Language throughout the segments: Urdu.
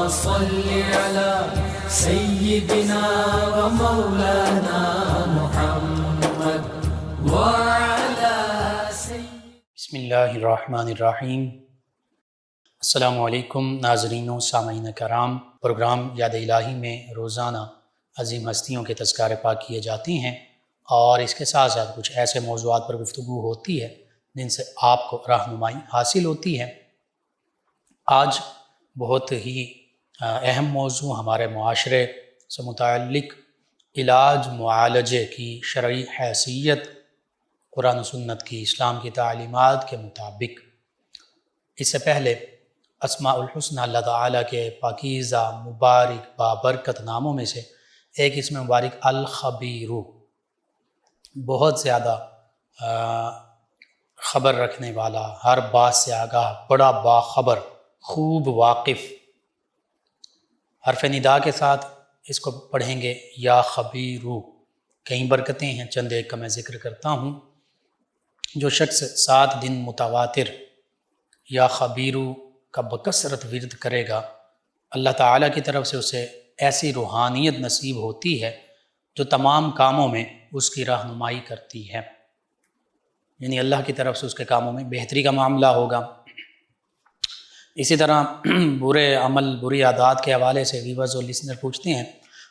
صل على سيدنا ومولانا محمد وعلى بسم اللہ الرحمن الرحیم۔ السلام علیکم ناظرین و سامعین کرام۔ پروگرام یاد الہی میں روزانہ عظیم ہستیوں کے تذکار پاک کیے جاتے ہیں اور اس کے ساتھ ساتھ کچھ ایسے موضوعات پر گفتگو ہوتی ہے جن سے آپ کو رہنمائی حاصل ہوتی ہے۔ آج بہت ہی اہم موضوع ہمارے معاشرے سے متعلق علاج معالجے کی شرعی حیثیت قرآن و سنت کی اسلام کی تعلیمات کے مطابق۔ اس سے پہلے اسماء الحسنى اللہ تعالیٰ کے پاکیزہ مبارک بابرکت ناموں میں سے ایک اسم مبارک الخبیر، بہت زیادہ خبر رکھنے والا، ہر بات سے آگاہ، بڑا باخبر، خوب واقف۔ حرف ندا کے ساتھ اس کو پڑھیں گے یا خبیرو۔ کئی برکتیں ہیں، چند ایک کا میں ذکر کرتا ہوں۔ جو شخص 7 دن متواتر یا خبیرو کا بکثرت ورد کرے گا، اللہ تعالیٰ کی طرف سے اسے ایسی روحانیت نصیب ہوتی ہے جو تمام کاموں میں اس کی رہنمائی کرتی ہے، یعنی اللہ کی طرف سے اس کے کاموں میں بہتری کا معاملہ ہوگا۔ اسی طرح برے عمل، بری عادات کے حوالے سے ویورز اور لسنر پوچھتے ہیں،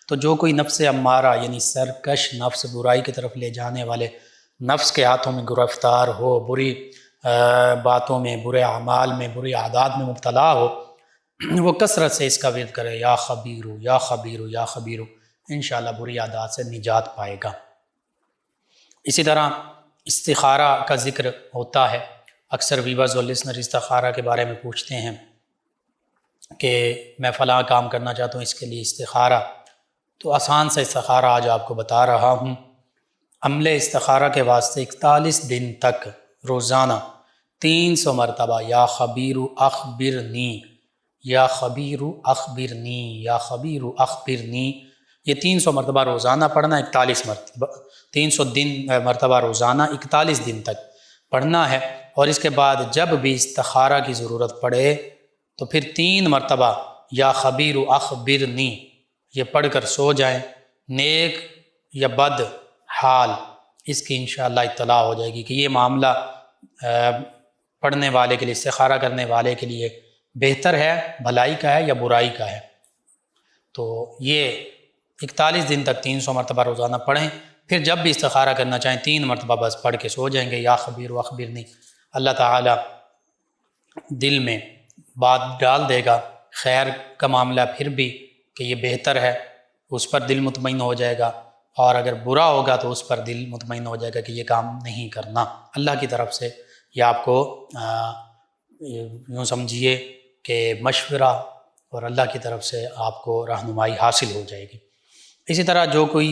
تو جو کوئی نفس امارہ یعنی سرکش نفس، برائی کی طرف لے جانے والے نفس کے ہاتھوں میں گرفتار ہو، بری باتوں میں، برے اعمال میں، بری عادات میں مبتلا ہو، وہ کثرت سے اس کا ورد کرے، یا خبیرو یا خبیرو یا خبیرو، انشاءاللہ بری عادات سے نجات پائے گا۔ اسی طرح استخارہ کا ذکر ہوتا ہے۔ اکثر ویورز اور لسنر استخارہ کے بارے میں پوچھتے ہیں کہ میں فلاں کام کرنا چاہتا ہوں، اس کے لیے استخارہ۔ تو آسان سا استخارہ آج آپ کو بتا رہا ہوں۔ عمل استخارہ کے واسطے 41 دن تک روزانہ 300 مرتبہ یا خبیرو اخبرنی، یا خبیرو اخبرنی، یا خبیرو اخبرنی، یہ 300 مرتبہ روزانہ پڑھنا، 41 مرتبہ، 300 مرتبہ روزانہ 41 دن تک پڑھنا ہے۔ اور اس کے بعد جب بھی استخارہ کی ضرورت پڑے تو پھر 3 مرتبہ یا خبیر اخبرنی یہ پڑھ کر سو جائیں۔ نیک یا بد حال اس کی انشاءاللہ اطلاع ہو جائے گی کہ یہ معاملہ پڑھنے والے کے لیے، استخارہ کرنے والے کے لیے بہتر ہے، بھلائی کا ہے یا برائی کا ہے۔ تو یہ 41 دن تک 300 مرتبہ روزانہ پڑھیں، پھر جب بھی استخارہ کرنا چاہیں 3 مرتبہ بس پڑھ کے سو جائیں گے، یا خبیر و اخبرنی۔ اللہ تعالیٰ دل میں بات ڈال دے گا، خیر کا معاملہ پھر بھی کہ یہ بہتر ہے، اس پر دل مطمئن ہو جائے گا، اور اگر برا ہوگا تو اس پر دل مطمئن ہو جائے گا کہ یہ کام نہیں کرنا۔ اللہ کی طرف سے یہ آپ کو یوں سمجھیے کہ مشورہ اور اللہ کی طرف سے آپ کو رہنمائی حاصل ہو جائے گی۔ اسی طرح جو کوئی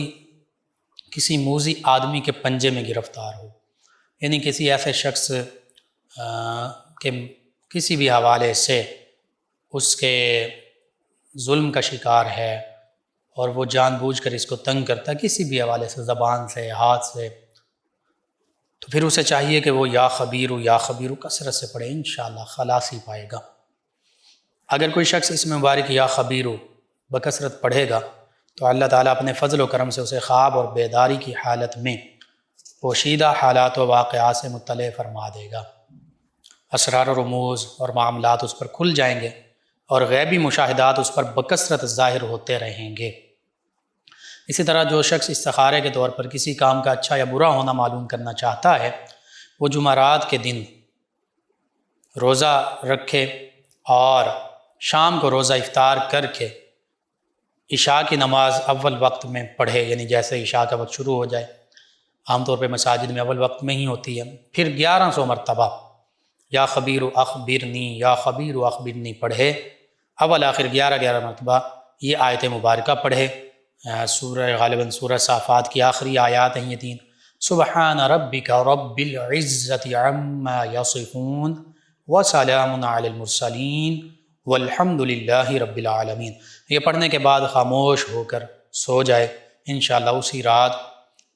کسی موذی آدمی کے پنجے میں گرفتار ہو، یعنی کسی ایسے شخص کہ کسی بھی حوالے سے اس کے ظلم کا شکار ہے اور وہ جان بوجھ کر اس کو تنگ کرتا ہے، کسی بھی حوالے سے، زبان سے، ہاتھ سے، تو پھر اسے چاہیے کہ وہ یا خبیرو کثرت سے پڑھے، انشاءاللہ خلاصی پائے گا۔ اگر کوئی شخص اس میں مبارک یا خبیرو بکثرت پڑھے گا تو اللہ تعالیٰ اپنے فضل و کرم سے اسے خواب اور بیداری کی حالت میں پوشیدہ حالات و واقعات سے مطلع فرما دے گا۔ اسرار و رموز اور معاملات اس پر کھل جائیں گے اور غیبی مشاہدات اس پر بکثرت ظاہر ہوتے رہیں گے۔ اسی طرح جو شخص استخارے کے طور پر کسی کام کا اچھا یا برا ہونا معلوم کرنا چاہتا ہے، وہ جمعرات کے دن روزہ رکھے اور شام کو روزہ افطار کر کے عشاء کی نماز اول وقت میں پڑھے، یعنی جیسے عشاء کا وقت شروع ہو جائے، عام طور پہ مساجد میں اول وقت میں ہی ہوتی ہے، پھر 1100 مرتبہ یا خبیر اخبرنی یا خبیر اخبرنی پڑھے، اول آخر 11 مرتبہ یہ آیت مبارکہ پڑھے۔ غالباً سورہ صافات کی آخری آیات ہیں یہ 3۔ سبحان ربک رب العزت عما یصفون وسلام علی المرسلین والحمد للہ رب العالمین۔ یہ پڑھنے کے بعد خاموش ہو کر سو جائے، انشاءاللہ اسی رات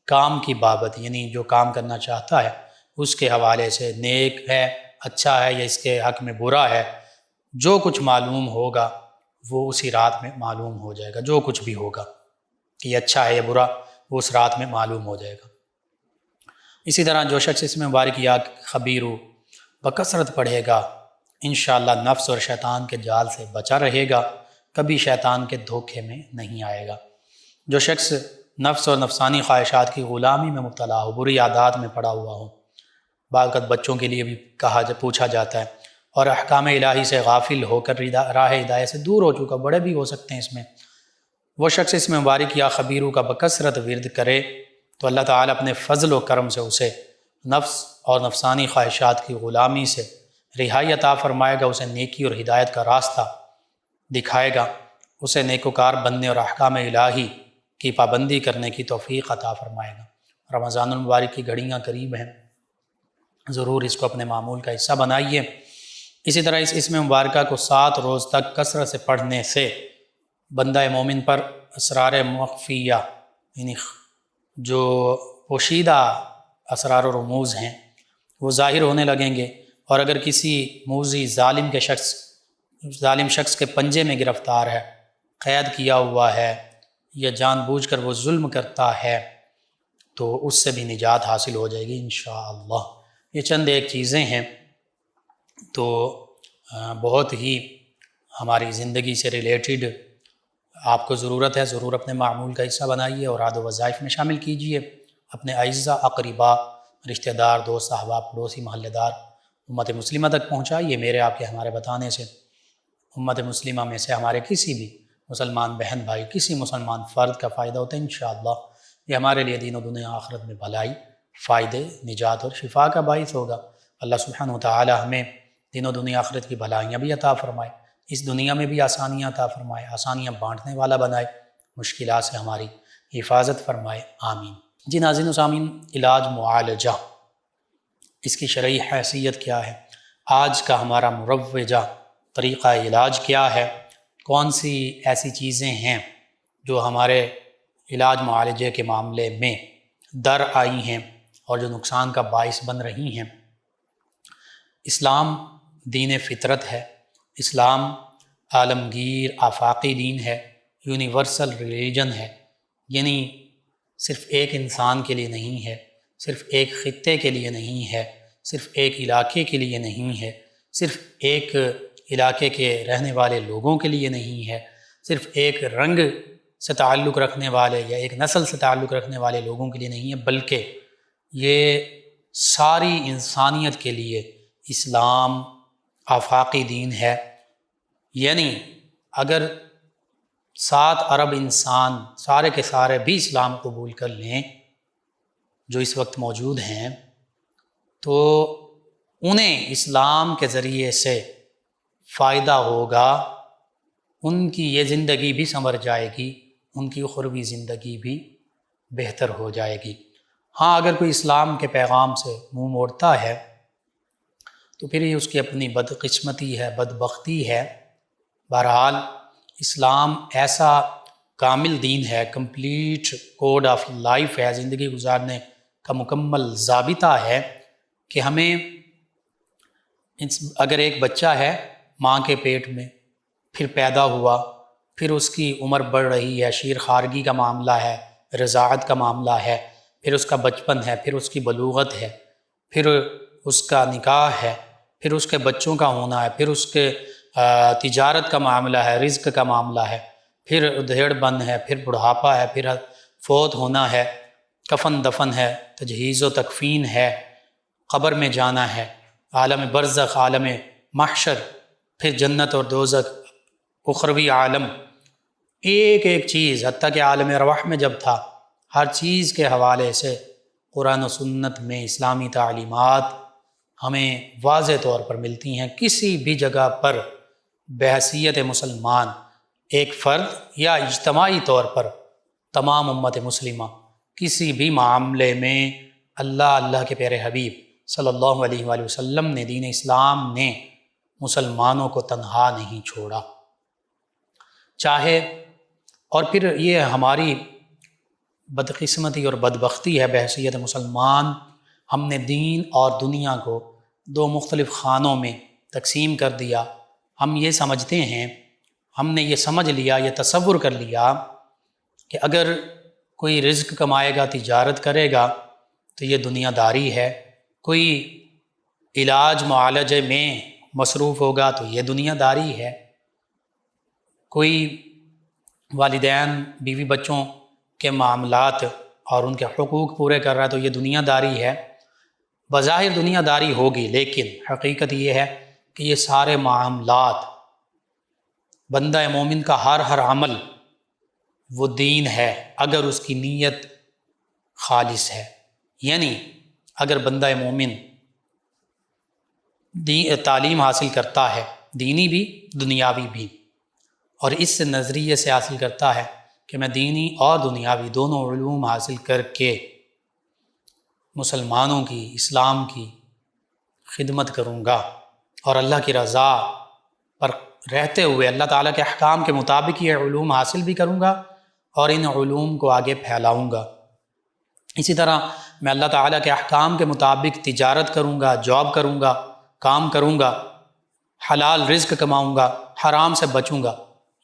کام کی بابت، یعنی جو کام کرنا چاہتا ہے اس کے حوالے سے نیک ہے، اچھا ہے یا اس کے حق میں برا ہے، جو کچھ معلوم ہوگا وہ اسی رات میں معلوم ہو جائے گا، جو کچھ بھی ہوگا کہ یہ اچھا ہے یا برا وہ اس رات میں معلوم ہو جائے گا۔ اسی طرح جو شخص اس میں مبارک یا خبیر بکثرت پڑھے گا انشاءاللہ نفس اور شیطان کے جال سے بچا رہے گا، کبھی شیطان کے دھوکے میں نہیں آئے گا۔ جو شخص نفس اور نفسانی خواہشات کی غلامی میں مبتلا ہو، بری عادات میں پڑا ہوا ہو، بعض اوقات بچوں کے لیے بھی پوچھا جاتا ہے، اور احکام الہی سے غافل ہو کر راہ ہدایت سے دور ہو چکا، بڑے بھی ہو سکتے ہیں اس میں، وہ شخص اس میں مبارک یا خبیروں کا بکثرت ورد کرے تو اللہ تعالیٰ اپنے فضل و کرم سے اسے نفس اور نفسانی خواہشات کی غلامی سے رہائی عطا فرمائے گا، اسے نیکی اور ہدایت کا راستہ دکھائے گا، اسے نیکوکار بننے اور احکام الہی کی پابندی کرنے کی توفیق عطا فرمائے گا۔ رمضان المبارک کی گھڑیاں قریب ہیں، ضرور اس کو اپنے معمول کا حصہ بنائیے۔ اسی طرح اس میں مبارکہ کو 7 روز تک کثرت سے پڑھنے سے بندہ مومن پر اسرار مخفیہ یعنی جو پوشیدہ اسرار و رموز ہیں وہ ظاہر ہونے لگیں گے، اور اگر کسی موذی ظالم شخص کے پنجے میں گرفتار ہے، قید کیا ہوا ہے، یا جان بوجھ کر وہ ظلم کرتا ہے تو اس سے بھی نجات حاصل ہو جائے گی انشاءاللہ۔ یہ چند ایک چیزیں ہیں تو بہت ہی ہماری زندگی سے ریلیٹڈ آپ کو ضرورت ہے، ضرور اپنے معمول کا حصہ بنائیے اور عاد و وظائف میں شامل کیجیے، اپنے اعزا اقربا رشتہ دار دوست احباب پڑوسی محلے دار امت مسلمہ تک پہنچائیے۔ میرے آپ کے ہمارے بتانے سے امت مسلمہ میں سے ہمارے کسی بھی مسلمان بہن بھائی، کسی مسلمان فرد کا فائدہ ہوتا ہے انشاءاللہ، یہ ہمارے لیے دین و دنیا آخرت میں بھلائی، فائدے، نجات اور شفا کا باعث ہوگا۔ اللہ سبحانہ وتعالی ہمیں دین و دنیا آخرت کی بھلائیاں بھی عطا فرمائے، اس دنیا میں بھی آسانیاں عطا فرمائے، آسانیاں بانٹنے والا بنائے، مشکلات سے ہماری حفاظت فرمائے، آمین۔ جی ناظرین و سامعین، علاج معالجہ، اس کی شرعی حیثیت کیا ہے؟ آج کا ہمارا مروجہ طریقہ علاج کیا ہے؟ کون سی ایسی چیزیں ہیں جو ہمارے علاج معالجے کے معاملے میں در آئی ہیں اور جو نقصان کا باعث بن رہی ہیں؟ اسلام دین فطرت ہے، اسلام عالمگیر آفاقی دین ہے، یونیورسل ریلیجن ہے، یعنی صرف ایک انسان کے لیے نہیں ہے، صرف ایک خطے کے لیے نہیں ہے، صرف ایک علاقے کے لیے نہیں ہے، صرف ایک علاقے کے رہنے والے لوگوں کے لیے نہیں ہے، صرف ایک رنگ سے تعلق رکھنے والے یا ایک نسل سے تعلق رکھنے والے لوگوں کے لیے نہیں ہے، بلکہ یہ ساری انسانیت کے لیے اسلام آفاقی دین ہے۔ یعنی اگر 7 ارب انسان سارے کے سارے بھی اسلام قبول کر لیں جو اس وقت موجود ہیں، تو انہیں اسلام کے ذریعے سے فائدہ ہوگا، ان کی یہ زندگی بھی سنور جائے گی، ان کی اخروی زندگی بھی بہتر ہو جائے گی۔ ہاں اگر کوئی اسلام کے پیغام سے منہ موڑتا ہے تو پھر یہ اس کی اپنی بدقسمتی ہے، بدبختی ہے۔ بہرحال اسلام ایسا کامل دین ہے، کمپلیٹ کوڈ آف لائف ہے، زندگی گزارنے کا مکمل ضابطہ ہے کہ ہمیں اگر ایک بچہ ہے ماں کے پیٹ میں، پھر پیدا ہوا، پھر اس کی عمر بڑھ رہی ہے، شیر خارگی کا معاملہ ہے، رضاعت کا معاملہ ہے، پھر اس کا بچپن ہے، پھر اس کی بلوغت ہے، پھر اس کا نکاح ہے، پھر اس کے بچوں کا ہونا ہے، پھر اس کے تجارت کا معاملہ ہے، رزق کا معاملہ ہے، پھر ادھیڑ بند ہے، پھر بڑھاپا ہے، پھر فوت ہونا ہے، کفن دفن ہے، تجہیز و تکفین ہے، قبر میں جانا ہے، عالم برزخ، عالم محشر، پھر جنت اور دوزخ، اخروی عالم، ایک ایک چیز، حتیٰ کہ عالم ارواح میں جب تھا، ہر چیز کے حوالے سے قرآن و سنت میں اسلامی تعلیمات ہمیں واضح طور پر ملتی ہیں۔ کسی بھی جگہ پر بحیثیت مسلمان ایک فرد یا اجتماعی طور پر تمام امت مسلمہ کسی بھی معاملے میں اللہ کے پیارے حبیب صلی اللہ علیہ وآلہ وسلم نے، دین اسلام نے مسلمانوں کو تنہا نہیں چھوڑا۔ چاہے، اور پھر یہ ہماری بدقسمتی اور بدبختی ہے بحیثیت مسلمان، ہم نے دین اور دنیا کو 2 مختلف خانوں میں تقسیم کر دیا۔ ہم یہ سمجھتے ہیں ہم نے یہ سمجھ لیا، یہ تصور کر لیا کہ اگر کوئی رزق کمائے گا، تجارت کرے گا تو یہ دنیا داری ہے، کوئی علاج معالجے میں مصروف ہوگا تو یہ دنیا داری ہے، کوئی والدین بیوی بچوں کے معاملات اور ان کے حقوق پورے کر رہا ہے تو یہ دنیا داری ہے۔ بظاہر دنیا داری ہوگی، لیکن حقیقت یہ ہے کہ یہ سارے معاملات، بندہ مومن کا ہر عمل وہ دین ہے اگر اس کی نیت خالص ہے۔ یعنی اگر بندہ مومن تعلیم حاصل کرتا ہے، دینی بھی دنیاوی بھی، اور اس نظریے سے حاصل کرتا ہے کہ میں دینی اور دنیاوی دونوں علوم حاصل کر کے مسلمانوں کی، اسلام کی خدمت کروں گا اور اللہ کی رضا پر رہتے ہوئے اللہ تعالیٰ کے احکام کے مطابق یہ علوم حاصل بھی کروں گا اور ان علوم کو آگے پھیلاؤں گا۔ اسی طرح میں اللہ تعالیٰ کے احکام کے مطابق تجارت کروں گا، جاب کروں گا، کام کروں گا، حلال رزق کماؤں گا، حرام سے بچوں گا،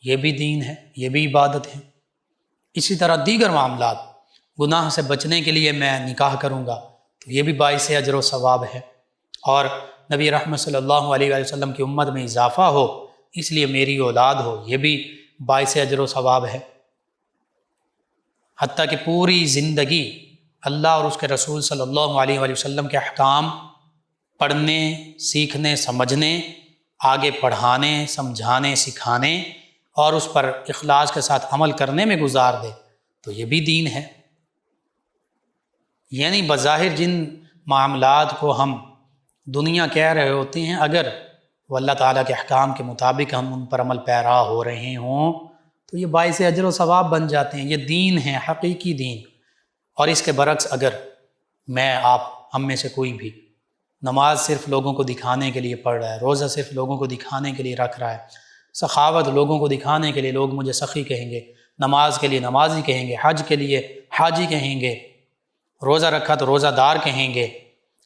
یہ بھی دین ہے، یہ بھی عبادت ہے۔ اسی طرح دیگر معاملات، گناہ سے بچنے کے لیے میں نکاح کروں گا تو یہ بھی باعث اجر و ثواب ہے، اور نبی رحمت صلی اللہ علیہ وآلہ وسلم کی امت میں اضافہ ہو اس لیے میری اولاد ہو، یہ بھی باعث اجر و ثواب ہے۔ حتیٰ کہ پوری زندگی اللہ اور اس کے رسول صلی اللہ علیہ وآلہ وسلم کے احکام پڑھنے، سیکھنے، سمجھنے، آگے پڑھانے، سمجھانے، سکھانے اور اس پر اخلاص کے ساتھ عمل کرنے میں گزار دے تو یہ بھی دین ہے۔ یعنی بظاہر جن معاملات کو ہم دنیا کہہ رہے ہوتے ہیں، اگر وہ اللہ تعالیٰ کے احکام کے مطابق ہم ان پر عمل پیرا ہو رہے ہوں تو یہ باعث اجر و ثواب بن جاتے ہیں، یہ دین ہے، حقیقی دین۔ اور اس کے برعکس اگر میں، آپ، ہم میں سے کوئی بھی نماز صرف لوگوں کو دکھانے کے لیے پڑھ رہا ہے، روزہ صرف لوگوں کو دکھانے کے لیے رکھ رہا ہے، سخاوت لوگوں کو دکھانے کے لیے لوگ مجھے سخی کہیں گے، نماز کے لیے نمازی کہیں گے، حج کے لیے حاجی کہیں گے، روزہ رکھا تو روزہ دار کہیں گے،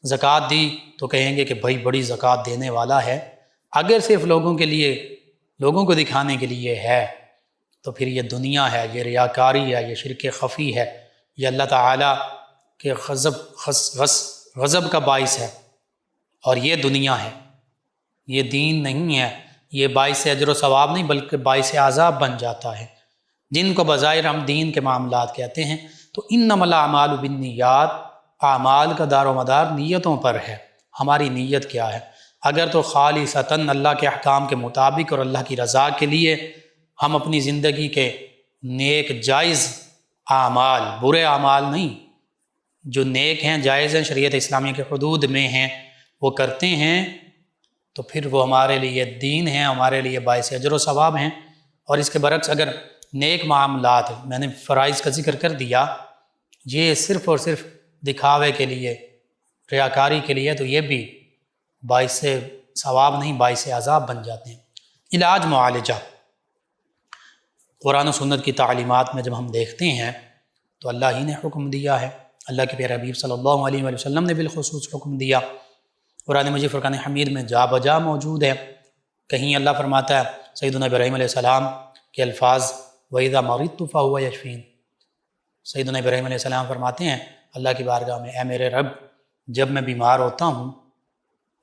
زکوٰۃ دی تو کہیں گے کہ بھائی بڑی زکوٰۃ دینے والا ہے، اگر صرف لوگوں کے لیے، لوگوں کو دکھانے کے لیے ہے تو پھر یہ دنیا ہے، یہ ریاکاری ہے، یہ شرک خفی ہے، یہ اللہ تعالیٰ کے غضب کا باعث ہے، اور یہ دنیا ہے، یہ دین نہیں ہے، یہ باعث اجر و ثواب نہیں بلکہ باعث عذاب بن جاتا ہے۔ جن کو بظاہر ہم دین کے معاملات کہتے ہیں تو انما الاعمال بالنیات، اعمال کا دار و مدار نیتوں پر ہے۔ ہماری نیت کیا ہے؟ اگر تو خالصتاً اللہ کے احکام کے مطابق اور اللہ کی رضا کے لیے ہم اپنی زندگی کے نیک جائز اعمال، برے اعمال نہیں، جو نیک ہیں، جائز ہیں، شریعت اسلامیہ کے حدود میں ہیں، وہ کرتے ہیں تو پھر وہ ہمارے لیے دین ہیں، ہمارے لیے باعث اجر و ثواب ہیں۔ اور اس کے برعکس اگر نیک معاملات، میں نے فرائض کا ذکر کر دیا، یہ صرف اور صرف دکھاوے کے لیے، ریاکاری کے لیے، تو یہ بھی باعث ثواب نہیں، باعث عذاب بن جاتے ہیں۔ علاج معالجہ، قرآن و سنت کی تعلیمات میں جب ہم دیکھتے ہیں تو اللہ ہی نے حکم دیا ہے، اللہ کے پیارے حبیب صلی اللہ علیہ وآلہ وسلم نے بالخصوص حکم دیا، قرآن مجید فرقان حمید میں جا بجا موجود ہے۔ کہیں اللہ فرماتا ہے سیدنا ابراہیم علیہ السلام کے الفاظ وَإِذَا مَرِضْتُ فَهُوَ يَشْفِينِ، سیدنا ابراہیم علیہ السلام فرماتے ہیں اللہ کی بارگاہ میں، اے میرے رب جب میں بیمار ہوتا ہوں،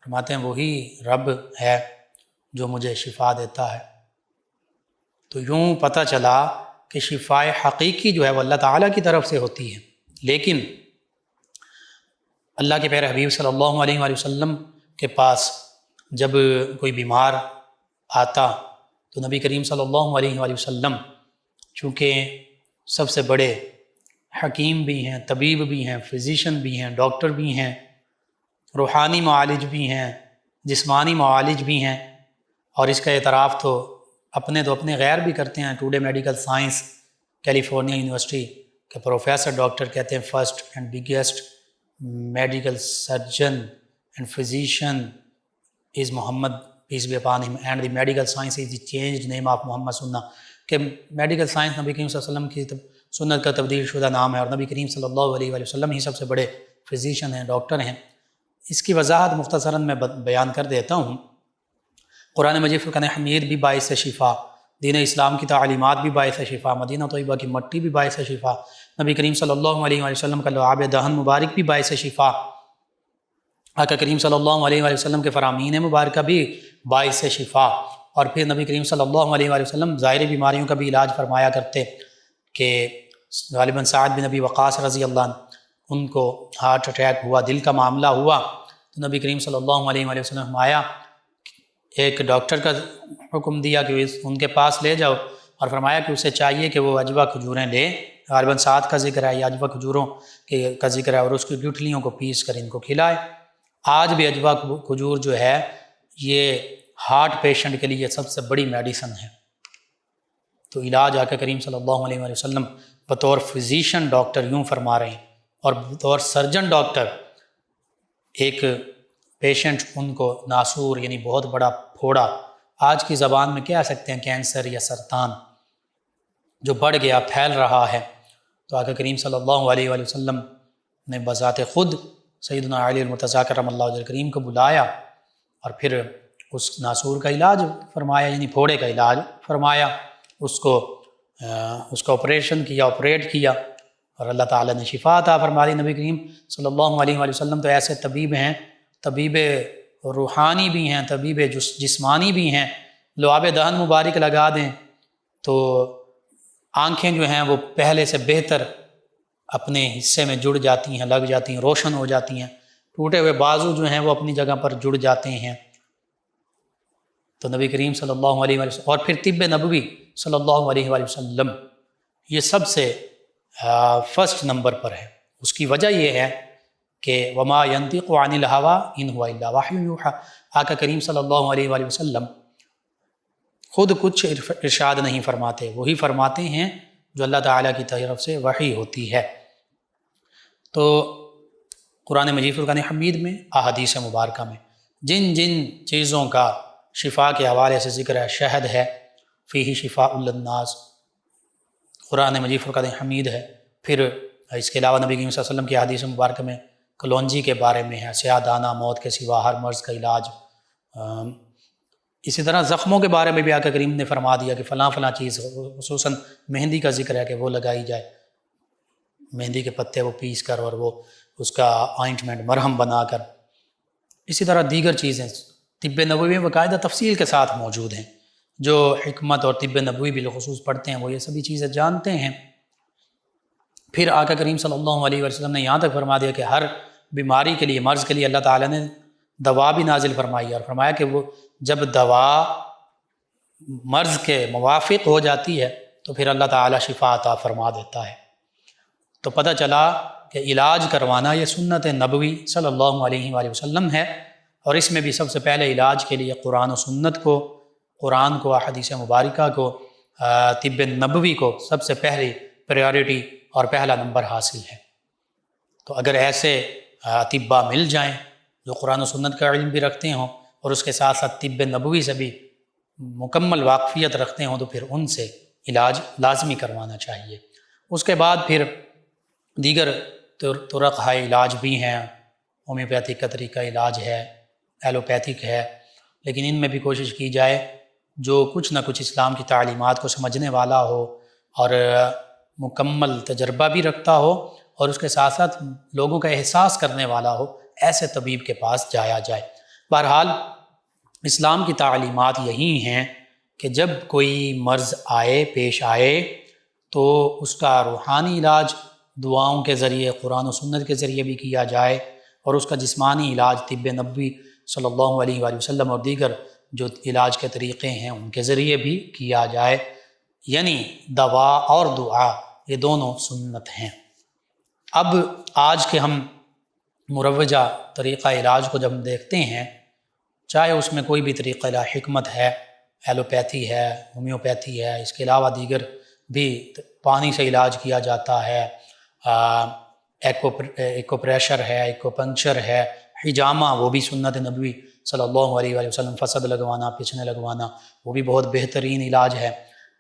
فرماتے ہیں وہی رب ہے جو مجھے شفا دیتا ہے۔ تو یوں پتہ چلا کہ شفاء حقیقی جو ہے وہ اللہ تعالیٰ کی طرف سے ہوتی ہے، لیکن اللہ کے پیارے حبیب صلی اللہ علیہ وآلہ وسلم کے پاس جب کوئی بیمار آتا تو نبی کریم صلی اللہ علیہ وآلہ وسلم چونکہ سب سے بڑے حکیم بھی ہیں، طبیب بھی ہیں، فزیشین بھی ہیں، ڈاکٹر بھی ہیں، روحانی معالج بھی ہیں، جسمانی معالج بھی ہیں، اور اس کا اعتراف تو اپنے غیر بھی کرتے ہیں۔ Today medical science California university کے پروفیسر ڈاکٹر کہتے ہیں first and biggest medical surgeon and physician is Muhammad peace be upon him and the medical science is the changed name of Muhammad سنہ، کہ میڈیکل سائنس نبی کریم صلی اللہ علیہ وسلم کی سنت کا تبدیل شدہ نام ہے، اور نبی کریم صلی اللہ علیہ وآلہ وسلم ہی سب سے بڑے فزیشین ہیں، ڈاکٹر ہیں۔ اس کی وضاحت مختصراً میں بیان کر دیتا ہوں۔ قرآن مجید فرقان حمید بھی باعث شفا دین اسلام کی تعلیمات بھی باعث شفا، مدینہ طیبہ کی مٹی بھی باعث شفا، نبی کریم صلی اللہ علیہ وآلہ وسلم کا لعاب دہن مبارک بھی باعث شفا، آقا کریم صلی اللہ علیہ وآلہ وسلم کے فرامین مبارکہ بھی باعث شفا، اور پھر نبی کریم صلی اللہ علیہ وآلہ وسلم ظاہری بیماریوں کا بھی علاج فرمایا کرتے کہ غالباً سعد بن ابی وقاص رضی اللہ عنہ ان کو ہارٹ اٹیک ہوا، دل کا معاملہ ہوا، تو نبی کریم صلی اللہ علیہ وآلہ وسلم فرمایا، ایک ڈاکٹر کا حکم دیا کہ ان کے پاس لے جاؤ، اور فرمایا کہ اسے چاہیے کہ وہ عجوہ کھجوریں لے، غالباً 7 کا ذکر ہے یا عجوہ کھجوروں کا ذکر ہے، اور اس کی گٹھلیوں کو پیس کر ان کو کھلائے۔ آج بھی عجوہ کھجور جو ہے یہ ہارٹ پیشنٹ کے لیے سب سے بڑی میڈیسن ہے۔ تو علاج آقا کریم صلی اللہ علیہ وآلہ وسلم بطور فزیشین ڈاکٹر یوں فرما رہے ہیں، اور بطور سرجن ڈاکٹر ایک پیشنٹ ان کو ناسور یعنی بہت بڑا پھوڑا، آج کی زبان میں کہہ سکتے ہیں کینسر یا سرطان جو بڑھ گیا، پھیل رہا ہے، تو آقا کریم صلی اللہ علیہ وآلہ وسلم نے بذات خود سیدنا علی المرتضیٰ کرم اللہ وجہہ کریم کو بلایا اور پھر اس ناسور کا علاج فرمایا، یعنی پھوڑے کا علاج فرمایا، اس کا آپریشن کیا، آپریٹ کیا، اور اللہ تعالیٰ نے شفا عطا فرما دی۔ نبی کریم صلی اللہ علیہ وآلہ وسلم تو ایسے طبیب ہیں، طبیب روحانی بھی ہیں، طبیب جسمانی بھی ہیں، لعاب دہن مبارک لگا دیں تو آنکھیں جو ہیں وہ پہلے سے بہتر اپنے حصے میں جڑ جاتی ہیں، لگ جاتی ہیں، روشن ہو جاتی ہیں، ٹوٹے ہوئے بازو جو ہیں وہ اپنی جگہ پر جڑ جاتے ہیں۔ تو نبی کریم صلی اللہ علیہ وآلہ وسلم اور پھر طب نبوی صلی اللہ علیہ وآلہ وسلم یہ سب سے فرسٹ نمبر پر ہے۔ اس کی وجہ یہ ہے کہ وما ينطق عن الهوى ان هو الا وحی یوحی، آقا کریم صلی اللہ علیہ وآلہ وسلم خود کچھ ارشاد نہیں فرماتے، وہی فرماتے ہیں جو اللہ تعالیٰ کی طرف سے وحی ہوتی ہے۔ تو قرآن مجید فرقان حمید میں، احادیث مبارکہ میں جن جن چیزوں کا شفا کے حوالے سے ذکر ہے، شہد ہے، فیہ شفاء للناس، قرآن مجید فرقان حمید ہے، پھر اس کے علاوہ نبی کریم صلی اللہ علیہ وسلم کی حدیث مبارکہ میں کلونجی کے بارے میں ہے، سیاہ دانہ موت کے سوا ہر مرض کا علاج۔ اسی طرح زخموں کے بارے میں بھی آقا کریم نے فرما دیا کہ فلاں فلاں چیز، خصوصاً مہندی کا ذکر ہے کہ وہ لگائی جائے، مہندی کے پتے وہ پیس کر اور وہ اس کا آئنٹمنٹ مرہم بنا کر۔ اسی طرح دیگر چیزیں طب نبوی میں باقاعدہ تفصیل کے ساتھ موجود ہیں، جو حکمت اور طب نبوی بالخصوص پڑھتے ہیں وہ یہ سبھی چیزیں جانتے ہیں۔ پھر آقا کریم صلی اللہ علیہ وسلم نے یہاں تک فرما دیا کہ ہر بیماری کے لیے، مرض کے لیے اللہ تعالیٰ نے دوا بھی نازل فرمائی، اور فرمایا کہ وہ جب دوا مرض کے موافق ہو جاتی ہے تو پھر اللہ تعالیٰ شفا عطا فرما دیتا ہے۔ تو پتہ چلا کہ علاج کروانا یہ سنت نبوی صلی اللہ علیہ وآلہ وسلم ہے، اور اس میں بھی سب سے پہلے علاج کے لیے قرآن و سنت کو، قرآن کو، احادیث مبارکہ کو، طب نبوی کو سب سے پہلی پریارٹی اور پہلا نمبر حاصل ہے۔ تو اگر ایسے اطباء مل جائیں جو قرآن و سنت کا علم بھی رکھتے ہوں اور اس کے ساتھ ساتھ طب نبوی سے بھی مکمل واقفیت رکھتے ہوں تو پھر ان سے علاج لازمی کروانا چاہیے۔ اس کے بعد پھر دیگر طرق ہے علاج بھی ہیں، ہومیوپیتھک کا طریقہ علاج ہے، ایلوپیتھک ہے، لیکن ان میں بھی کوشش کی جائے جو کچھ نہ کچھ اسلام کی تعلیمات کو سمجھنے والا ہو اور مکمل تجربہ بھی رکھتا ہو اور اس کے ساتھ ساتھ لوگوں کا احساس کرنے والا ہو، ایسے طبیب کے پاس جایا جائے۔ بہرحال اسلام کی تعلیمات یہی ہیں کہ جب کوئی مرض آئے، پیش آئے، تو اس کا روحانی علاج دعاؤں کے ذریعے، قرآن و سنت کے ذریعے بھی کیا جائے، اور اس کا جسمانی علاج طب نبوی صلی اللہ علیہ وآلہ وسلم اور دیگر جو علاج کے طریقے ہیں ان کے ذریعے بھی کیا جائے۔ یعنی دوا اور دعا یہ دونوں سنت ہیں۔ اب آج کے ہم مروجہ طریقہ علاج کو جب ہم دیکھتے ہیں، چاہے اس میں کوئی بھی طریقہ علاج، حکمت ہے، ایلوپیتھی ہے، ہومیوپیتھی ہے، اس کے علاوہ دیگر بھی پانی سے علاج کیا جاتا ہے، ایکو پریشر ہے، ایکو پنکچر ہے، حجامہ وہ بھی سنت نبوی صلی اللہ علیہ وآلہ وسلم، فسد لگوانا، پچھنے لگوانا، وہ بھی بہت بہترین علاج ہے،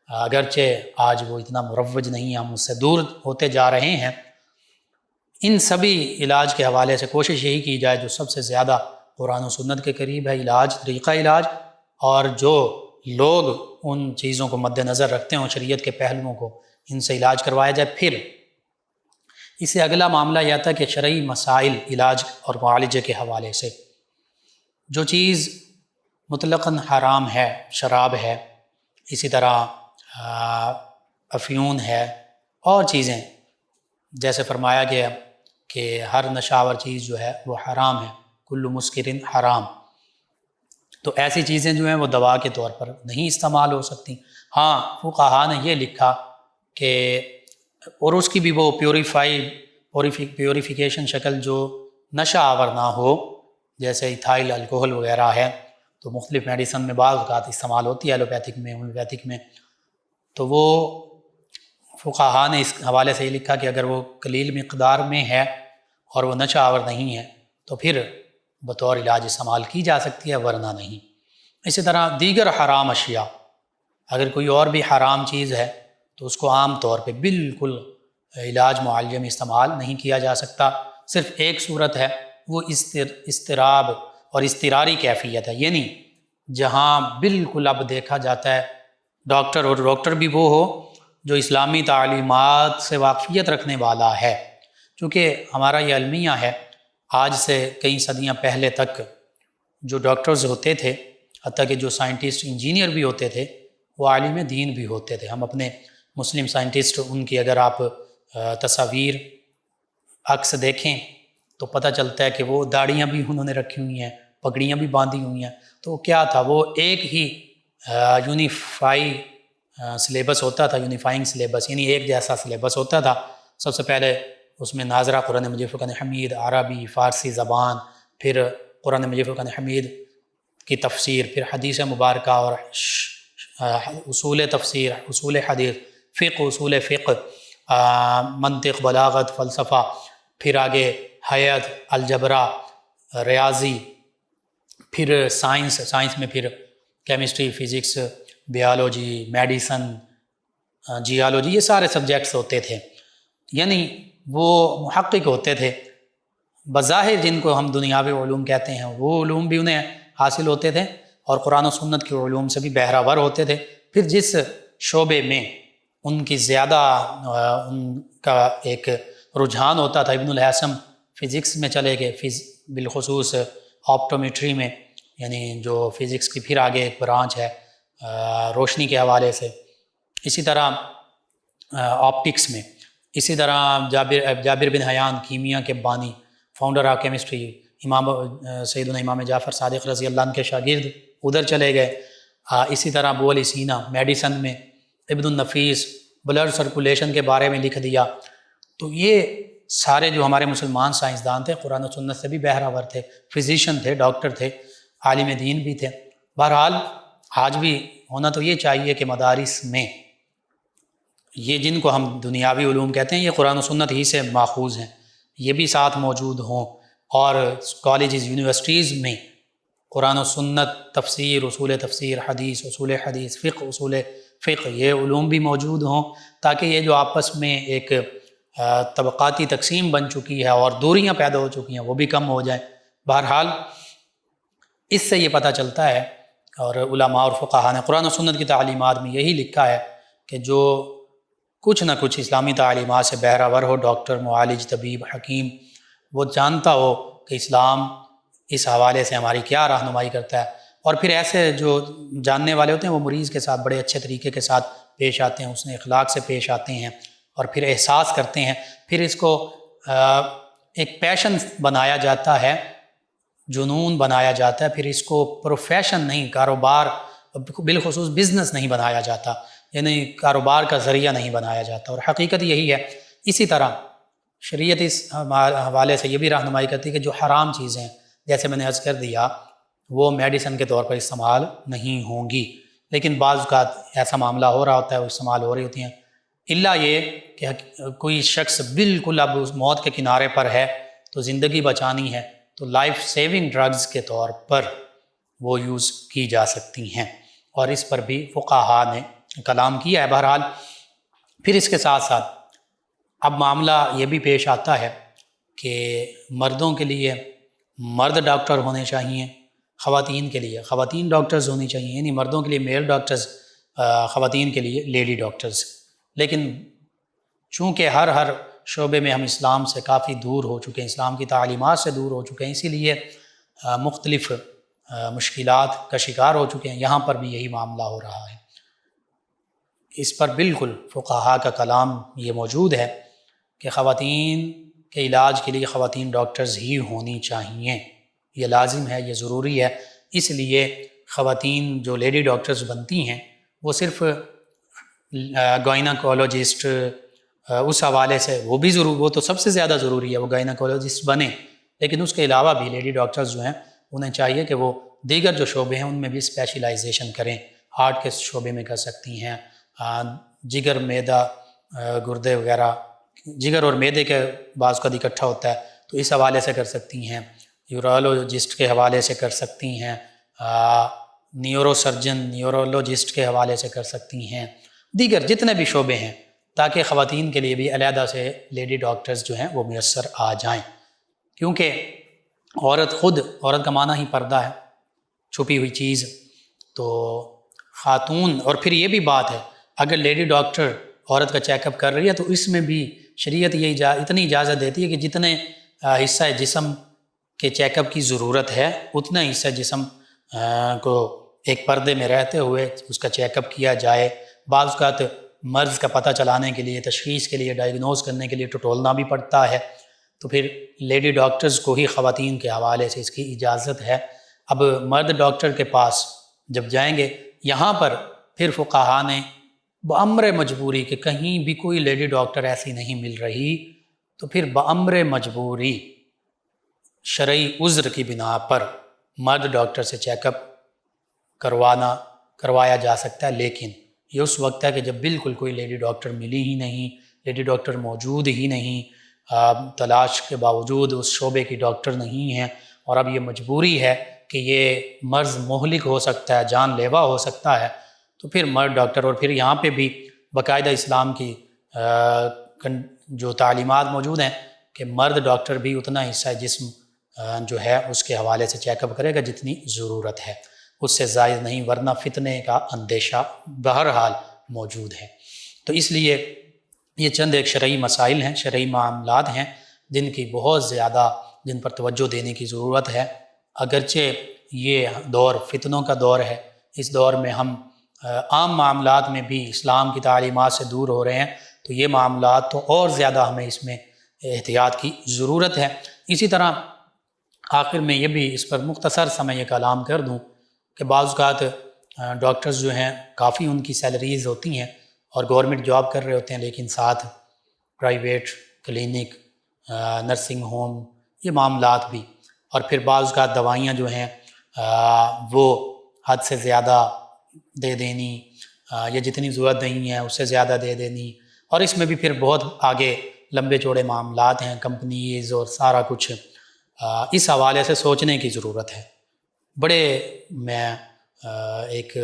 اگرچہ آج وہ اتنا مروج نہیں ہے، ہم اس سے دور ہوتے جا رہے ہیں۔ ان سبھی علاج کے حوالے سے کوشش یہی کی جائے جو سب سے زیادہ قرآن و سنت کے قریب ہے علاج، طریقہ علاج، اور جو لوگ ان چیزوں کو مد نظر رکھتے ہوں، شریعت کے پہلوؤں کو، ان سے علاج کروایا جائے۔ پھر اس سے اگلا معاملہ یہ آتا ہے کہ شرعی مسائل علاج اور معالجے کے حوالے سے جو چیز مطلقاً حرام ہے، شراب ہے، اسی طرح افیون ہے، اور چیزیں جیسے فرمایا گیا کہ ہر نشاور چیز جو ہے وہ حرام ہے، کل مسکرن حرام، تو ایسی چیزیں جو ہیں وہ دوا کے طور پر نہیں استعمال ہو سکتی۔ ہاں فقہا نے یہ لکھا کہ اور اس کی بھی وہ پیوریفیکیشن شکل جو نشہ آور نہ ہو، جیسے ایتھائل الکوہل وغیرہ ہے، تو مختلف میڈیسن میں بعض اوقات استعمال ہوتی ہے، ایلوپیتھک میں، ہومیوپیتھک میں، تو وہ فقہا نے اس حوالے سے یہ لکھا کہ اگر وہ قلیل مقدار میں ہے اور وہ نشہ آور نہیں ہے تو پھر بطور علاج استعمال کی جا سکتی ہے، ورنہ نہیں۔ اسی طرح دیگر حرام اشیاء، اگر کوئی اور بھی حرام چیز ہے تو اس کو عام طور پہ بالکل علاج معالجے میں استعمال نہیں کیا جا سکتا۔ صرف ایک صورت ہے، وہ اضطراب اور اضطراری کیفیت ہے، یعنی جہاں بالکل اب دیکھا جاتا ہے ڈاکٹر بھی وہ ہو جو اسلامی تعلیمات سے واقفیت رکھنے والا ہے، چونکہ ہمارا یہ المیہ ہے، آج سے کئی صدیاں پہلے تک جو ڈاکٹرز ہوتے تھے، حتیٰ کہ جو سائنٹسٹ انجینئر بھی ہوتے تھے، وہ عالم دین بھی ہوتے تھے۔ ہم اپنے مسلم سائنٹسٹ، ان کی اگر آپ تصاویر عکس دیکھیں تو پتہ چلتا ہے کہ وہ داڑیاں بھی انہوں نے رکھی ہوئی ہیں، پگڑیاں بھی باندھی ہوئی ہیں، تو کیا تھا، وہ ایک ہی یونیفائی سلیبس ہوتا تھا، یونیفائنگ سلیبس، یعنی ایک جیسا سلیبس ہوتا تھا۔ سب سے پہلے اس میں ناظرہ قرآن مجید فرقان حمید، عربی فارسی زبان، پھر قرآن مجید فرقان حمید کی تفسیر، پھر حدیث مبارکہ اور اصول تفسیر، اصول حدیث، فقہ، اصول فقہ، منطق، بلاغت، فلسفہ، پھر آگے حیات، الجبرا، ریاضی، پھر سائنس میں پھر chemistry, physics, biology, medicine, geology, یہ سارے سبجیکٹس ہوتے تھے، یعنی وہ محقق ہوتے تھے بظاہر، جن کو ہم دنیاوی علوم کہتے ہیں، وہ علوم بھی انہیں حاصل ہوتے تھے اور قرآن و سنت کے علوم سے بھی بہرہ ہوتے تھے۔ پھر جس شعبے میں ان کی زیادہ ان کا ایک رجحان ہوتا تھا، ابن الحسم فزکس میں چلے گئے، بالخصوص آپٹومیٹری میں، یعنی جو فزکس کی پھر آگے ایک برانچ ہے روشنی کے حوالے سے، اسی طرح آپٹکس میں، اسی طرح جابر بن حیان کیمیا کے بانی، فاؤنڈر آف کیمسٹری، سیدنا امام جعفر صادق رضی اللہ عنہ کے شاگرد ادھر چلے گئے۔ اسی طرح ابو علی سینا میڈیسن میں، ابن النفیس بلڈ سرکولیشن کے بارے میں لکھ دیا۔ تو یہ سارے جو ہمارے مسلمان سائنسدان تھے قرآن و سنت سے بھی بہرہ تھے، فزیشین تھے، ڈاکٹر تھے، عالم دین بھی تھے۔ بہرحال آج بھی ہونا تو یہ چاہیے کہ مدارس میں یہ جن کو ہم دنیاوی علوم کہتے ہیں، یہ قرآن و سنت ہی سے ماخوذ ہیں، یہ بھی ساتھ موجود ہوں، اور کالجز، یونیورسٹیز میں قرآن و سنت، تفسیر، اصول تفسیر، حدیث، اصول حدیث، فقہ، اصول فقہ، یہ علوم بھی موجود ہوں، تاکہ یہ جو آپس میں ایک طبقاتی تقسیم بن چکی ہے اور دوریاں پیدا ہو چکی ہیں وہ بھی کم ہو جائیں۔ بہرحال اس سے یہ پتہ چلتا ہے، اور علماء اور فقہا نے قرآن و سنت کی تعلیمات میں یہی لکھا ہے کہ جو کچھ نہ کچھ اسلامی تعلیمات سے بہرہ ور ہو، ڈاکٹر، معالج، طبیب، حکیم، وہ جانتا ہو کہ اسلام اس حوالے سے ہماری کیا رہنمائی کرتا ہے، اور پھر ایسے جو جاننے والے ہوتے ہیں وہ مریض کے ساتھ بڑے اچھے طریقے کے ساتھ پیش آتے ہیں، حسن اخلاق سے پیش آتے ہیں، اور پھر احساس کرتے ہیں، پھر اس کو ایک پیشن بنایا جاتا ہے، جنون بنایا جاتا ہے، پھر اس کو پروفیشن نہیں، کاروبار، بالخصوص بزنس نہیں بنایا جاتا، یعنی کاروبار کا ذریعہ نہیں بنایا جاتا، اور حقیقت یہی ہے۔ اسی طرح شریعت اس حوالے سے یہ بھی رہنمائی کرتی ہے کہ جو حرام چیزیں ہیں، جیسے میں نے عرض کر دیا، وہ میڈیسن کے طور پر استعمال نہیں ہوں گی، لیکن بعض اوقات ایسا معاملہ ہو رہا ہوتا ہے، وہ استعمال ہو رہی ہوتی ہیں، الا یہ کہ کوئی شخص بالکل اب اس موت کے کنارے پر ہے تو زندگی بچانی ہے، تو لائف سیونگ ڈرگز کے طور پر وہ یوز کی جا سکتی ہیں، اور اس پر بھی فقہا نے کلام کیا ہے۔ بہرحال پھر اس کے ساتھ ساتھ اب معاملہ یہ بھی پیش آتا ہے کہ مردوں کے لیے مرد ڈاکٹر ہونے چاہیے، خواتین کے لیے خواتین ڈاکٹرز ہونی چاہیے، یعنی مردوں کے لیے میل ڈاکٹرز، خواتین کے لیے لیڈی ڈاکٹرز۔ لیکن چونکہ ہر شعبے میں ہم اسلام سے کافی دور ہو چکے ہیں، اسلام کی تعلیمات سے دور ہو چکے ہیں، اسی لیے مختلف مشکلات کا شکار ہو چکے ہیں۔ یہاں پر بھی یہی معاملہ ہو رہا ہے۔ اس پر بالکل فقہاء کا کلام یہ موجود ہے کہ خواتین کے علاج کے لیے خواتین ڈاکٹرز ہی ہونی چاہیے، یہ لازم ہے، یہ ضروری ہے۔ اس لیے خواتین جو لیڈی ڈاکٹرز بنتی ہیں وہ صرف گائناکولوجسٹ اس حوالے سے وہ تو سب سے زیادہ ضروری ہے وہ گائناکولوجسٹ بنے، لیکن اس کے علاوہ بھی لیڈی ڈاکٹرز جو ہیں انہیں چاہیے کہ وہ دیگر جو شعبے ہیں ان میں بھی اسپیشلائزیشن کریں۔ ہارٹ کے شعبے میں کر سکتی ہیں، جگر، معدہ، گردے وغیرہ، جگر اور معدے کے بعض کا اکٹھا ہوتا ہے تو اس حوالے سے کر سکتی ہیں، یورولوجسٹ کے حوالے سے کر سکتی ہیں، نیورو سرجن، نیورولوجسٹ کے حوالے سے کر سکتی ہیں، دیگر جتنے بھی شعبے ہیں، تاکہ خواتین کے لیے بھی علیحدہ سے لیڈی ڈاکٹرز جو ہیں وہ میسر آ جائیں۔ کیونکہ عورت کا معنی ہی پردہ ہے، چھپی ہوئی چیز۔ تو خاتون، اور پھر یہ بھی بات ہے اگر لیڈی ڈاکٹر عورت کا چیک اپ کر رہی ہے تو اس میں بھی شریعت یہ اتنی اجازت دیتی ہے کہ جتنے حصہ جسم کے چیک اپ کی ضرورت ہے اتنا حصہ جسم کو ایک پردے میں رہتے ہوئے اس کا چیک اپ کیا جائے۔ بعض اوقات مرض کا پتہ چلانے کے لیے، تشخیص کے لیے، ڈائگنوز کرنے کے لیے ٹٹولنا بھی پڑتا ہے، تو پھر لیڈی ڈاکٹرز کو ہی خواتین کے حوالے سے اس کی اجازت ہے۔ اب مرد ڈاکٹر کے پاس جب جائیں گے، یہاں پر پھر فقہاء نے بامر مجبوری کہ کہیں بھی کوئی لیڈی ڈاکٹر ایسی نہیں مل رہی، تو پھر بامر مجبوری شرعی عذر کی بنا پر مرد ڈاکٹر سے چیک اپ کروایا جا سکتا ہے، لیکن یہ اس وقت ہے کہ جب بالکل کوئی لیڈی ڈاکٹر ملی ہی نہیں، لیڈی ڈاکٹر موجود ہی نہیں، تلاش کے باوجود اس شعبے کی ڈاکٹر نہیں ہیں، اور اب یہ مجبوری ہے کہ یہ مرض مہلک ہو سکتا ہے، جان لیوا ہو سکتا ہے، تو پھر مرد ڈاکٹر، اور پھر یہاں پہ بھی باقاعدہ اسلام کی جو تعلیمات موجود ہیں کہ مرد ڈاکٹر بھی اتنا حصہ جسم جو ہے اس کے حوالے سے چیک اپ کرے گا جتنی ضرورت ہے، اس سے زائد نہیں، ورنہ فتنے کا اندیشہ بہرحال موجود ہے۔ تو اس لیے یہ چند ایک شرعی مسائل ہیں، شرعی معاملات ہیں جن کی بہت زیادہ جن پر توجہ دینے کی ضرورت ہے۔ اگرچہ یہ دور فتنوں کا دور ہے، اس دور میں ہم عام معاملات میں بھی اسلام کی تعلیمات سے دور ہو رہے ہیں، تو یہ معاملات تو اور زیادہ ہمیں اس میں احتیاط کی ضرورت ہے۔ اسی طرح آخر میں یہ بھی اس پر مختصر سا میں یہ کلام کر دوں کہ بعض اوقات ڈاکٹرز جو ہیں کافی ان کی سیلریز ہوتی ہیں اور گورنمنٹ جاب کر رہے ہوتے ہیں، لیکن ساتھ پرائیویٹ کلینک، نرسنگ ہوم، یہ معاملات بھی، اور پھر بعض اوقات دوائیاں جو ہیں وہ حد سے زیادہ دے دینی، یا جتنی ضرورت نہیں ہے اس سے زیادہ دے دینی، اور اس میں بھی پھر بہت آگے لمبے چوڑے معاملات ہیں، کمپنیز اور سارا کچھ۔ اس حوالے سے سوچنے کی ضرورت ہے۔ بڑے میں ایک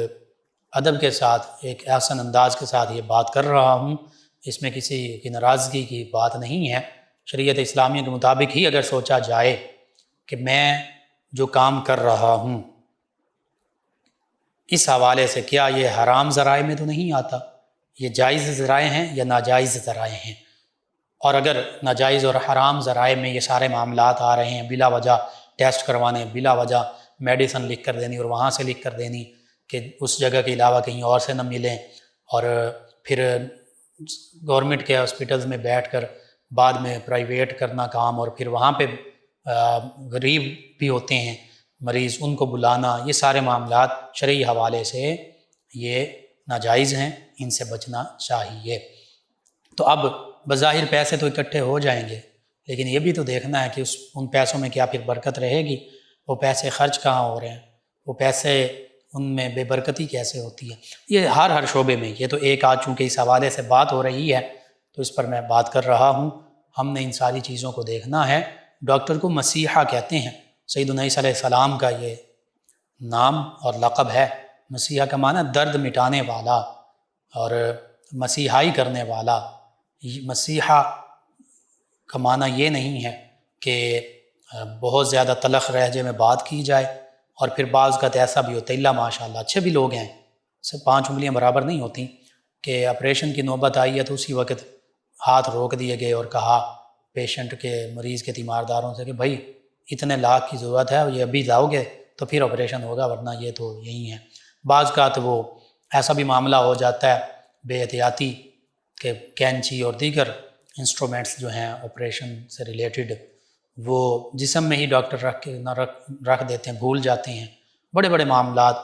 ادب کے ساتھ، ایک احسن انداز کے ساتھ یہ بات کر رہا ہوں، اس میں کسی کی ناراضگی کی بات نہیں ہے۔ شریعت اسلامیہ کے مطابق ہی اگر سوچا جائے کہ میں جو کام کر رہا ہوں اس حوالے سے کیا یہ حرام ذرائع میں تو نہیں آتا، یہ جائز ذرائع ہیں یا ناجائز ذرائع ہیں، اور اگر ناجائز اور حرام ذرائع میں یہ سارے معاملات آ رہے ہیں، بلا وجہ ٹیسٹ کروانے، بلا وجہ میڈیسن لکھ کر دینی اور وہاں سے لکھ کر دینی کہ اس جگہ کے علاوہ کہیں اور سے نہ ملیں، اور پھر گورنمنٹ کے ہاسپٹلز میں بیٹھ کر بعد میں پرائیویٹ کرنا کام، اور پھر وہاں پہ غریب بھی ہوتے ہیں مریض، ان کو بلانا، یہ سارے معاملات شرعی حوالے سے یہ ناجائز ہیں، ان سے بچنا چاہیے۔ تو اب بظاہر پیسے تو اکٹھے ہو جائیں گے، لیکن یہ بھی تو دیکھنا ہے کہ ان پیسوں میں کیا پھر برکت رہے گی، وہ پیسے خرچ کہاں ہو رہے ہیں، وہ پیسے ان میں بے برکتی کیسے ہوتی ہے۔ یہ ہر شعبے میں، یہ تو ایک آج چونکہ اس حوالے سے بات ہو رہی ہے تو اس پر میں بات کر رہا ہوں۔ ہم نے ان ساری چیزوں کو دیکھنا ہے۔ ڈاکٹر کو مسیحا کہتے ہیں، سیدنا عیسیٰ علیہ السلام کا یہ نام اور لقب ہے۔ مسیحا کا معنی درد مٹانے والا اور مسیحائی کرنے والا۔ مسیحا کا معنی یہ نہیں ہے کہ بہت زیادہ تلخ لہجے میں بات کی جائے، اور پھر بعض کا تو ایسا بھی ہوتا ہے، اللہ ماشاء اللہ اچھے بھی لوگ ہیں، سب 5 انگلیاں برابر نہیں ہوتی، کہ آپریشن کی نوبت آئی ہے تو اسی وقت ہاتھ روک دیے گئے اور کہا پیشنٹ کے مریض کے تیمارداروں سے کہ بھائی اتنے لاکھ کی ضرورت ہے، یہ ابھی جاؤ گے تو پھر آپریشن ہوگا، ورنہ یہ تو یہی ہے۔ بعض کا تو وہ ایسا بھی معاملہ ہو جاتا ہے بے احتیاطی کہ کینچی اور دیگر انسٹرومنٹس جو ہیں آپریشن سے ریلیٹڈ وہ جسم میں ہی ڈاکٹر رکھ دیتے ہیں، بھول جاتے ہیں، بڑے بڑے معاملات۔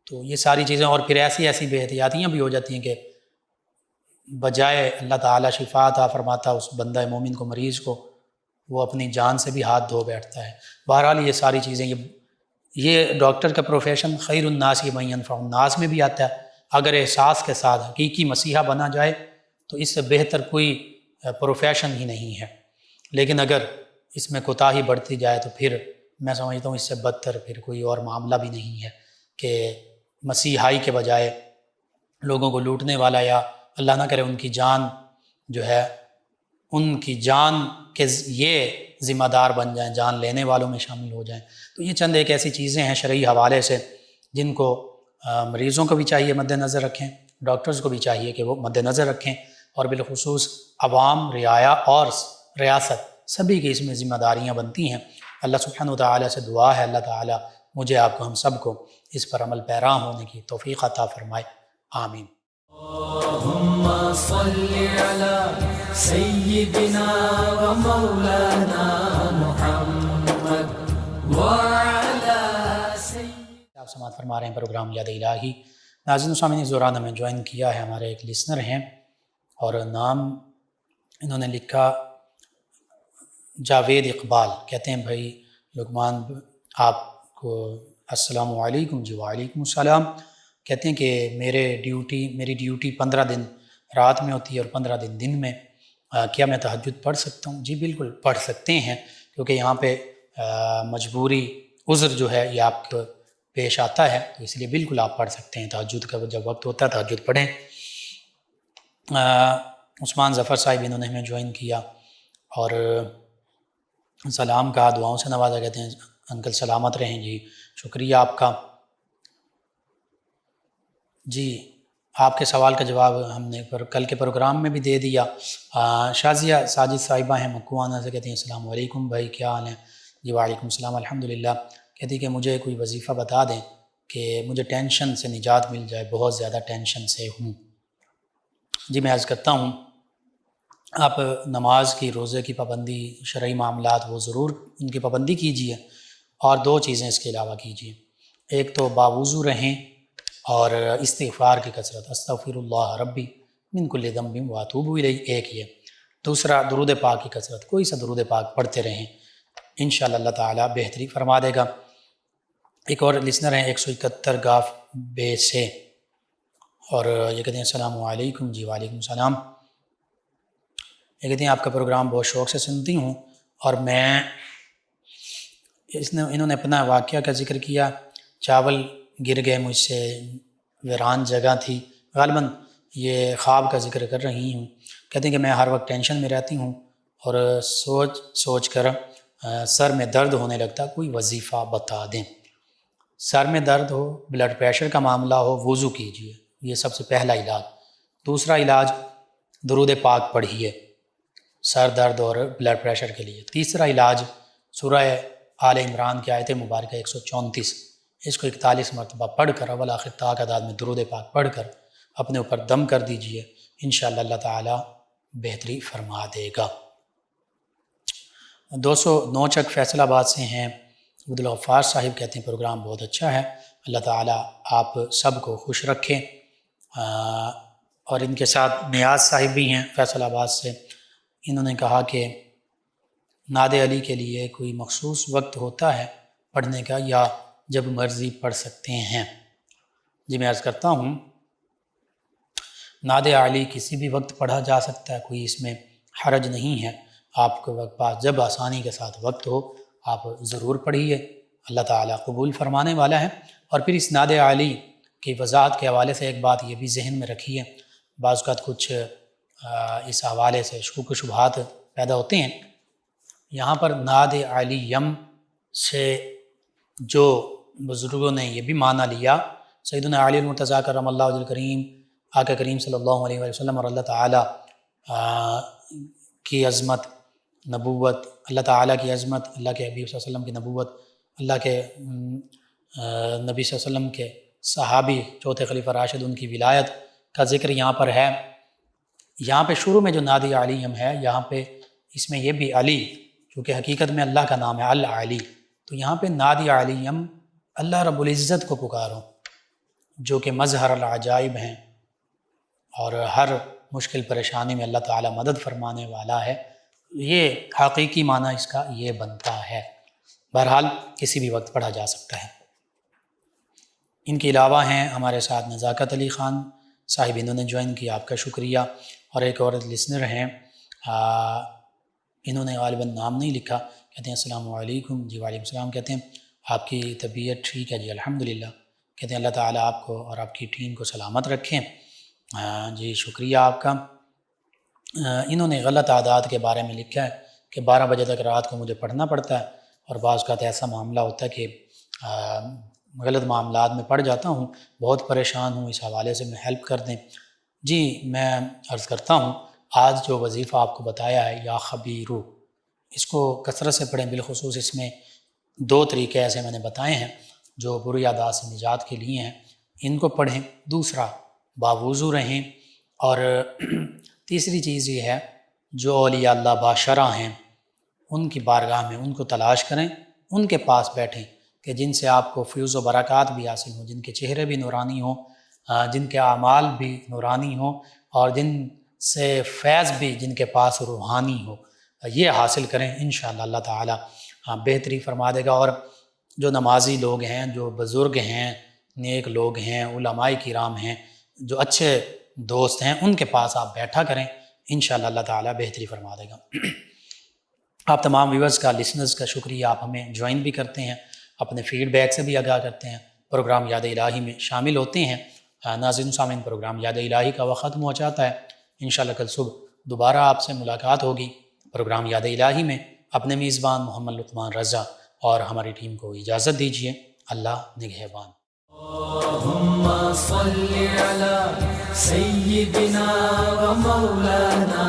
تو یہ ساری چیزیں، اور پھر ایسی بے احتیاطیاں بھی ہو جاتی ہیں کہ بجائے اللہ تعالیٰ شفا عطا فرماتا اس بندہ مومن کو، مریض کو، وہ اپنی جان سے بھی ہاتھ دھو بیٹھتا ہے۔ بہرحال یہ ساری چیزیں، یہ ڈاکٹر کا پروفیشن خیر الناس من ینفع الناس میں بھی آتا ہے۔ اگر احساس کے ساتھ حقیقی مسیحا بنا جائے تو اس سے بہتر کوئی پروفیشن ہی نہیں ہے، لیکن اگر اس میں کوتاہی بڑھتی جائے تو پھر میں سمجھتا ہوں اس سے بدتر پھر کوئی اور معاملہ بھی نہیں ہے کہ مسیحائی کے بجائے لوگوں کو لوٹنے والا، یا اللہ نہ کرے ان کی جان جو ہے، ان کی جان کے یہ ذمہ دار بن جائیں، جان لینے والوں میں شامل ہو جائیں۔ تو یہ چند ایک ایسی چیزیں ہیں شرعی حوالے سے جن کو مریضوں کو بھی چاہیے مد نظر رکھیں، ڈاکٹرز کو بھی چاہیے کہ وہ مد نظر رکھیں، اور بالخصوص عوام، رعایا اور ریاست سبھی کی اس میں ذمہ داریاں بنتی ہیں۔ اللہ سبحانہ وتعالی سے دعا ہے اللہ تعالی مجھے، آپ کو، ہم سب کو اس پر عمل پیرا ہونے کی توفیق عطا فرمائے، آمین۔ اللہم صلی علی سیدنا و مولانا محمد وعلی آپ سماعت فرما رہے ہیں پروگرام یاد الہی۔ ناظرین و سامعین، اس دوران ہمیں جوائن کیا ہے ہمارے ایک لسنر ہیں، اور نام انہوں نے لکھا جاوید اقبال، کہتے ہیں بھائی لقمان آپ کو السلام علیکم۔ جی وعلیکم السلام۔ کہتے ہیں کہ میری ڈیوٹی 15 دن رات میں ہوتی ہے اور 15 دن میں، کیا میں تہجد پڑھ سکتا ہوں؟ جی بالکل پڑھ سکتے ہیں، کیونکہ یہاں پہ مجبوری عذر جو ہے یہ آپ کو پیش آتا ہے، تو اس لیے بالکل آپ پڑھ سکتے ہیں۔ تہجد کا جب وقت ہوتا ہے تہجد پڑھیں۔ عثمان ظفر صاحب انہوں نے ہمیں جوائن کیا اور سلام کہا، دعاؤں سے نوازا، کہتے ہیں انکل سلامت رہیں۔ جی شکریہ آپ کا۔ جی آپ کے سوال کا جواب ہم نے کل کے پروگرام میں بھی دے دیا۔ شازیہ ساجد صاحبہ ہیں مکوانا سے، کہتے ہیں السلام علیکم بھائی، کیا حال ہے؟ جی وعلیکم السلام، الحمدللہ۔ کہتی کہ مجھے کوئی وظیفہ بتا دیں کہ مجھے ٹینشن سے نجات مل جائے، بہت زیادہ ٹینشن سے ہوں۔ جی میں عرض کرتا ہوں، آپ نماز کی، روزے کی پابندی، شرعی معاملات وہ ضرور ان کی پابندی کیجیے، اور 2 چیزیں اس کے علاوہ کیجیے۔ ایک تو باوضو رہیں اور استغفار کی کثرت، استغفر اللہ ربی من کل ذنب واتوب الیہ، ایک یہ۔ دوسرا درود پاک کی کثرت، کوئی سا درود پاک پڑھتے رہیں، انشاءاللہ اللہ تعالیٰ بہتری فرما دے گا۔ ایک اور لسنر ہیں 171 گاف بے سے، اور یہ کہتے ہیں السلام علیکم۔ جی وعلیکم السلام۔ یہ کہتے ہیں آپ کا پروگرام بہت شوق سے سنتی ہوں، اور میں انہوں نے اپنا واقعہ کا ذکر کیا، چاول گر گئے مجھ سے، ویران جگہ تھی، غالباً یہ خواب کا ذکر کر رہی ہوں۔ کہتے ہیں کہ میں ہر وقت ٹینشن میں رہتی ہوں اور سوچ کر سر میں درد ہونے لگتا، کوئی وظیفہ بتا دیں۔ سر میں درد ہو، بلڈ پریشر کا معاملہ ہو، وضو کیجیے، یہ سب سے پہلا علاج۔ دوسرا علاج درود پاک پڑھیے سر درد اور بلڈ پریشر کے لیے۔ تیسرا علاج سورہ آل عمران کی آیت مبارکہ 134، اس کو 41 مرتبہ پڑھ کر اول آخر تا تعداد میں درود پاک پڑھ کر اپنے اوپر دم کر دیجئے، انشاءاللہ اللہ تعالی بہتری فرما دے گا۔ 209 چک فیصل آباد سے ہیں عبدالغفار صاحب، کہتے ہیں پروگرام بہت اچھا ہے، اللہ تعالی آپ سب کو خوش رکھے۔ اور ان کے ساتھ نیاز صاحب بھی ہیں فیصل آباد سے، انہوں نے کہا کہ نعت علی کے لیے کوئی مخصوص وقت ہوتا ہے پڑھنے کا، یا جب مرضی پڑھ سکتے ہیں؟ جی میں عرض کرتا ہوں، نعت علی کسی بھی وقت پڑھا جا سکتا ہے، کوئی اس میں حرج نہیں ہے۔ آپ کے پاس جب آسانی کے ساتھ وقت ہو آپ ضرور پڑھیے، اللہ تعالیٰ قبول فرمانے والا ہے۔ اور پھر اس نعت علی کی وضاحت کے حوالے سے ایک بات یہ بھی ذہن میں رکھیے، بعض اوقات کچھ اس حوالے سے شکوک و شبہات پیدا ہوتے ہیں۔ یہاں پر نعت علی یم سے جو بزرگوں نے یہ بھی معنی لیا، سیدنا علی المرتضیٰ کرم اللہ وجہ الکریم، آقا کریم صلی اللہ علیہ وسلم اور اللہ تعالیٰ کی عظمت، نبوت، اللہ تعالیٰ کی عظمت، اللہ کے حبیب صلی اللہ علیہ وسلم کی نبوت، اللہ کے نبی صلی اللہ علیہ وسلم کے صحابی چوتھے خلیفہ راشد ان کی ولایت کا ذکر یہاں پر ہے۔ یہاں پہ شروع میں جو نادی علیم ہے، یہاں پہ اس میں یہ بھی علی، چونکہ حقیقت میں اللہ کا نام ہے العلی، تو یہاں پہ نادی علیم اللہ رب العزت کو پکارو جو کہ مظہر العجائب ہیں اور ہر مشکل پریشانی میں اللہ تعالیٰ مدد فرمانے والا ہے۔ یہ حقیقی معنی اس کا یہ بنتا ہے۔ بہرحال کسی بھی وقت پڑھا جا سکتا ہے۔ ان کے علاوہ ہیں ہمارے ساتھ نزاکت علی خان صاحب، انہوں نے جوائن کیا، آپ کا شکریہ، اور ایک اور لسنر ہیں، انہوں نے غالباً نام نہیں لکھا، کہتے ہیں السلام علیکم۔ جی وعلیکم السلام، کہتے ہیں آپ کی طبیعت ٹھیک ہے؟ جی الحمدللہ، کہتے ہیں اللہ تعالیٰ آپ کو اور آپ کی ٹیم کو سلامت رکھیں۔ جی شکریہ آپ کا۔ انہوں نے غلط عادات کے بارے میں لکھا ہے کہ 12 بجے تک رات کو مجھے پڑھنا پڑتا ہے، اور بعض اوقات ایسا معاملہ ہوتا ہے کہ غلط معاملات میں پڑ جاتا ہوں، بہت پریشان ہوں، اس حوالے سے میں ہیلپ کر دیں۔ جی میں عرض کرتا ہوں، آج جو وظیفہ آپ کو بتایا ہے یا خبیرو، اس کو کثرت سے پڑھیں، بالخصوص اس میں 2 طریقے ایسے میں نے بتائے ہیں جو بری عادات سے نجات کے لیے ہیں، ان کو پڑھیں۔ دوسرا، باوضو رہیں، اور تیسری چیز یہ ہے جو اولیاء اللہ باشرہ ہیں ان کی بارگاہ میں ان کو تلاش کریں، ان کے پاس بیٹھیں کہ جن سے آپ کو فیوز و برکات بھی حاصل ہوں، جن کے چہرے بھی نورانی ہوں، جن کے اعمال بھی نورانی ہوں، اور جن سے فیض بھی جن کے پاس روحانی ہو، یہ حاصل کریں، انشاءاللہ اللہ تعالیٰ بہتری فرما دے گا۔ اور جو نمازی لوگ ہیں، جو بزرگ ہیں، نیک لوگ ہیں، علماء کرام ہیں، جو اچھے دوست ہیں، ان کے پاس آپ بیٹھا کریں، انشاءاللہ اللہ تعالیٰ بہتری فرما دے گا۔ آپ تمام ویورز کا، لسنرز کا شکریہ، آپ ہمیں جوائن بھی کرتے ہیں، اپنے فیڈ بیک سے بھی آگاہ کرتے ہیں، پروگرام یاد الہی میں شامل ہوتے ہیں۔ ناظرین سامعین، پروگرام یاد الہی کا وقت ختم ہو جاتا ہے، انشاءاللہ کل صبح دوبارہ آپ سے ملاقات ہوگی پروگرام یاد الہی میں۔ اپنے میزبان محمد لقمان رضا اور ہماری ٹیم کو اجازت دیجیے، اللہ نگہبان۔ اللہم صل علی سیدنا و مولانا